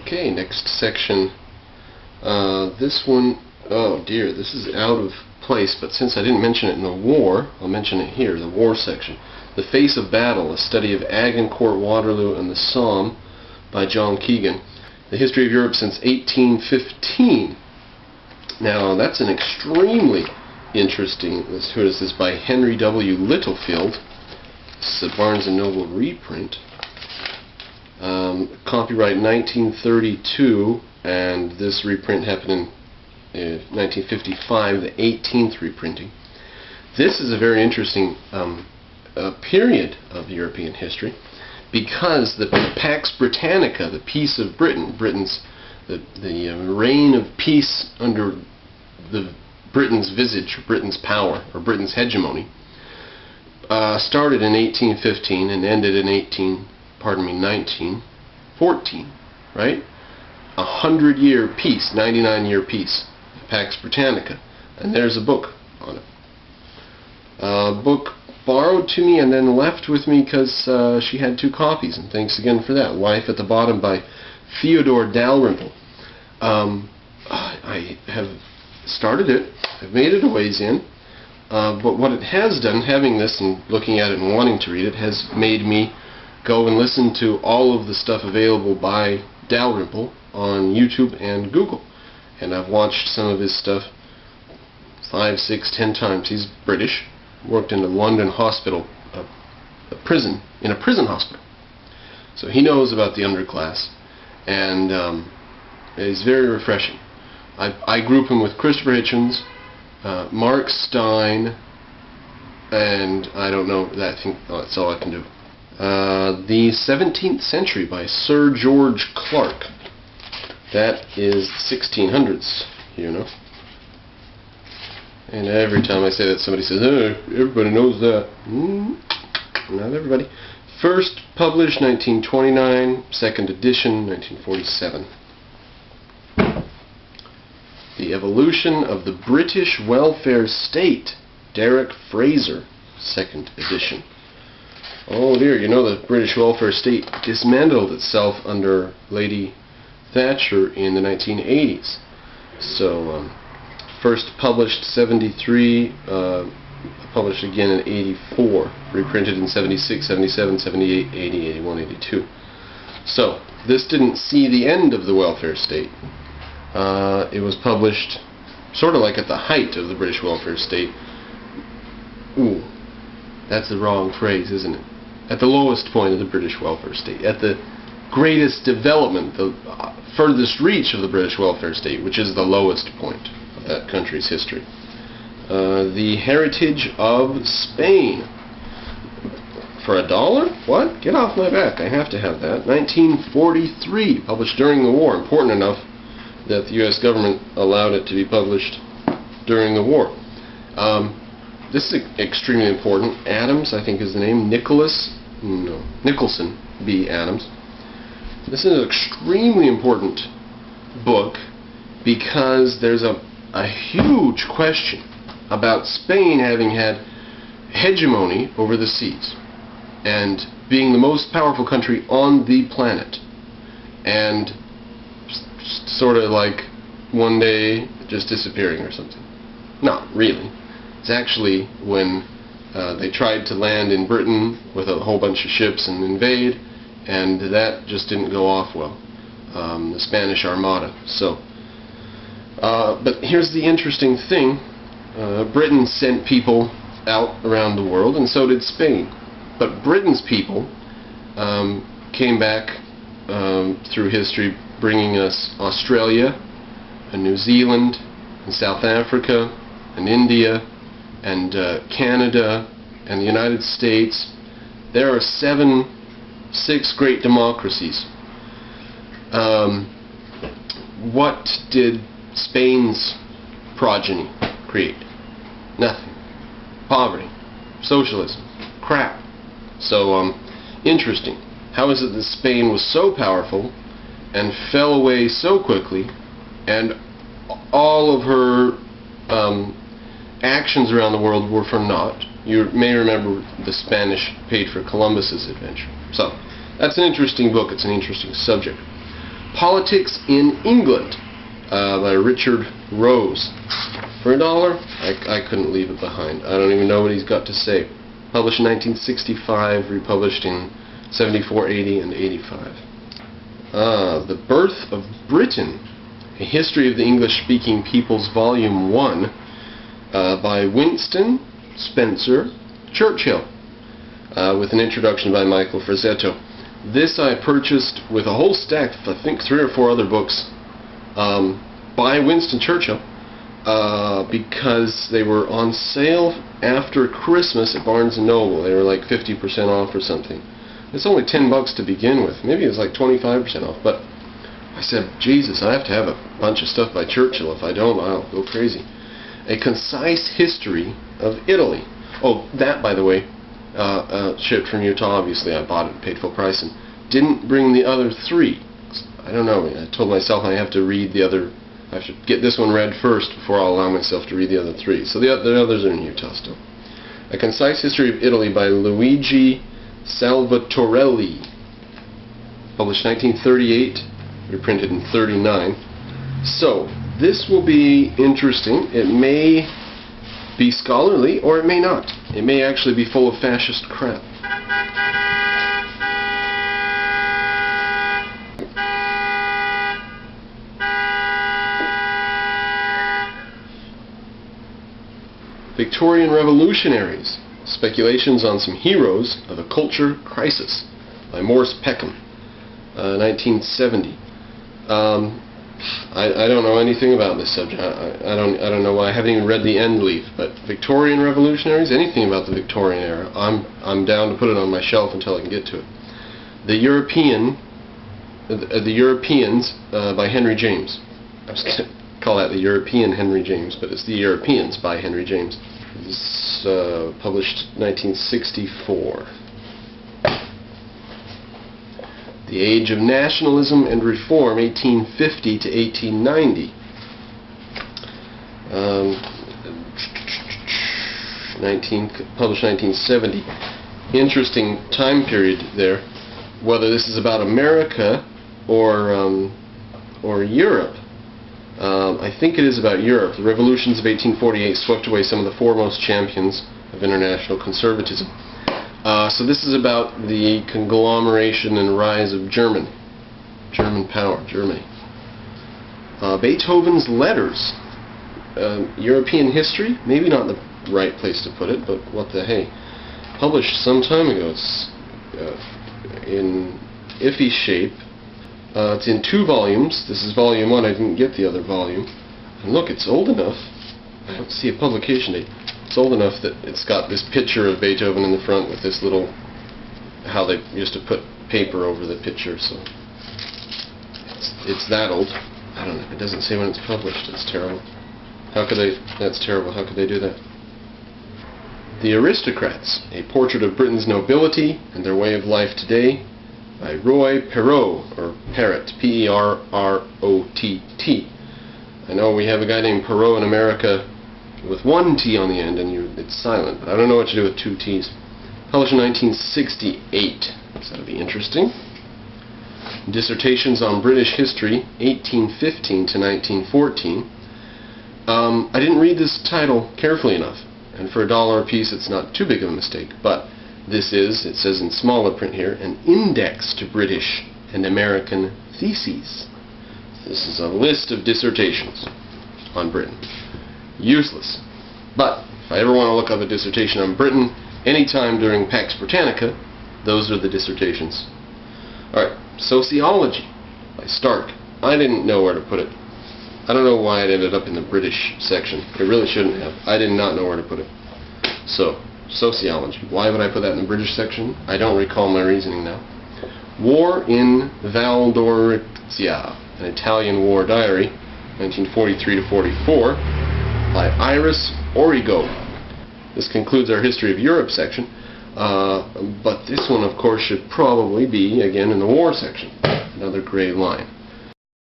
Okay, next section. This one, oh dear, this is out of place, but since I didn't mention it in the war, I'll mention it here, the war section. The Face of Battle, a study of Agincourt, Waterloo, and the Somme by John Keegan. The History of Europe since 1815. Now, that's an extremely interesting, who is this, by Henry W. Littlefield. This is a Barnes & Noble reprint. Copyright 1932, and this reprint happened in 1955, the 18th reprinting. This is a very interesting period of European history, because the Pax Britannica, the peace of Britain, the reign of peace under the Britain's visage, Britain's power, or Britain's hegemony, started in 1815 and ended in 1914, right? 100-year peace, 99-year peace, Pax Britannica, and there's a book on it. A book borrowed to me and then left with me because she had 2 copies, and thanks again for that. Life at the Bottom by Theodore Dalrymple. I have started it, I've made it a ways in, but what it has done, having this and looking at it and wanting to read it, has made me go and listen to all of the stuff available by Dalrymple on YouTube and Google. And I've watched some of his stuff 5, 6, 10 times. He's British, worked in a London hospital, a prison hospital. So he knows about the underclass, and it's very refreshing. I group him with Christopher Hitchens, Mark Stein, and I don't know, I think that's all I can do. The 17th Century by Sir George Clarke. That is 1600s, you know. And every time I say that, somebody says, "Oh, everybody knows that." Not everybody. First published 1929, second edition 1947. The Evolution of the British Welfare State, Derek Fraser, second edition. Oh dear, you know the British welfare state dismantled itself under Lady Thatcher in the 1980s. So, first published 73, published again in 84, reprinted in 76, 77, 78, 80, 81, 82. So, this didn't see the end of the welfare state. It was published sort of like at the height of the British welfare state. Ooh, that's the wrong phrase, isn't it? At the lowest point of the British welfare state, at the greatest development, the furthest reach of the British welfare state, which is the lowest point of that country's history. The Heritage of Spain. For $1? What? Get off my back. I have to have that. 1943, published during the war. Important enough that the U.S. government allowed it to be published during the war. This is extremely important. Adams, I think is the name. Nicholson B. Adams. This is an extremely important book because there's a huge question about Spain having had hegemony over the seas and being the most powerful country on the planet, and sort of like one day just disappearing or something. Not really. It's actually when they tried to land in Britain with a whole bunch of ships and invade, and that just didn't go off well. The Spanish Armada. So, but here's the interesting thing. Britain sent people out around the world, and so did Spain. But Britain's people came back through history, bringing us Australia, and New Zealand, and South Africa, and India, and Canada, and the United States. There are 6 great democracies. What did Spain's progeny create? Nothing. Poverty. Socialism. Crap. So, interesting. How is it that Spain was so powerful and fell away so quickly, and all of her actions around the world were for naught? You may remember the Spanish paid for Columbus's adventure. So, that's an interesting book. It's an interesting subject. Politics in England by Richard Rose. For $1, I couldn't leave it behind. I don't even know what he's got to say. Published in 1965, republished in 74, 80, and 85. The Birth of Britain, A History of the English-Speaking Peoples, Volume 1, by Winston Spencer Churchill, with an introduction by Michael Frazzetto. This I purchased with a whole stack of, I think, 3 or 4 other books by Winston Churchill, because they were on sale after Christmas at Barnes & Noble. They were like 50% off or something. It's only $10 to begin with. Maybe it was like 25% off, but I said, Jesus, I have to have a bunch of stuff by Churchill. If I don't, I'll go crazy. A Concise History of Italy. Oh, that, by the way, shipped from Utah. Obviously, I bought it, paid full price, and didn't bring the other 3. I don't know. I told myself I have to read the other. I should get this one read first before I'll allow myself to read the other 3. So the others are in Utah still. A Concise History of Italy by Luigi Salvatorelli. Published 1938, reprinted in 39. So, this will be interesting. It may be scholarly, or it may not. It may actually be full of fascist crap. Victorian Revolutionaries, Speculations on Some Heroes of a Culture Crisis by Morse Peckham, 1970. I don't know anything about this subject. I don't know why. I haven't even read the end leaf. But Victorian Revolutionaries, anything about the Victorian era, I'm down to put it on my shelf until I can get to it. The Europeans by Henry James. I was going to call that the European Henry James, but it's the Europeans by Henry James. It's published 1964. The Age of Nationalism and Reform, 1850 to 1890. Published 1970. Interesting time period there. Whether this is about America or Europe. I think it is about Europe. The revolutions of 1848 swept away some of the foremost champions of international conservatism. So this is about the conglomeration and rise of German power, Germany. Beethoven's Letters, European history, maybe not the right place to put it, but what the hey. Published some time ago. It's in iffy shape. It's in 2 volumes. This is volume 1. I didn't get the other volume. And look, it's old enough. I don't see a publication date. It's old enough that it's got this picture of Beethoven in the front with this little, how they used to put paper over the picture, so it's that old. I don't know. It doesn't say when it's published. It's terrible. How could they? That's terrible. How could they do that? The Aristocrats, A Portrait of Britain's Nobility and Their Way of Life Today by Roy Perot, or Parrott, P-E-R-R-O-T-T. I know we have a guy named Perot in America with 1 T on the end, and it's silent, but I don't know what to do with 2 T's. Published in 1968, so that'll be interesting. Dissertations on British History, 1815 to 1914. I didn't read this title carefully enough, and for $1 a piece it's not too big of a mistake, but this is, it says in smaller print here, an index to British and American theses. This is a list of dissertations on Britain. Useless. But if I ever want to look up a dissertation on Britain anytime during Pax Britannica, those are the dissertations. Alright, Sociology by Stark. I didn't know where to put it. I don't know why it ended up in the British section. It really shouldn't have. I did not know where to put it. So, Sociology. Why would I put that in the British section? I don't recall my reasoning now. War in Valdorizia, an Italian war diary, 1943 to 44, by Iris Origo. This concludes our History of Europe section, but this one, of course, should probably be, again, in the war section. Another gray line.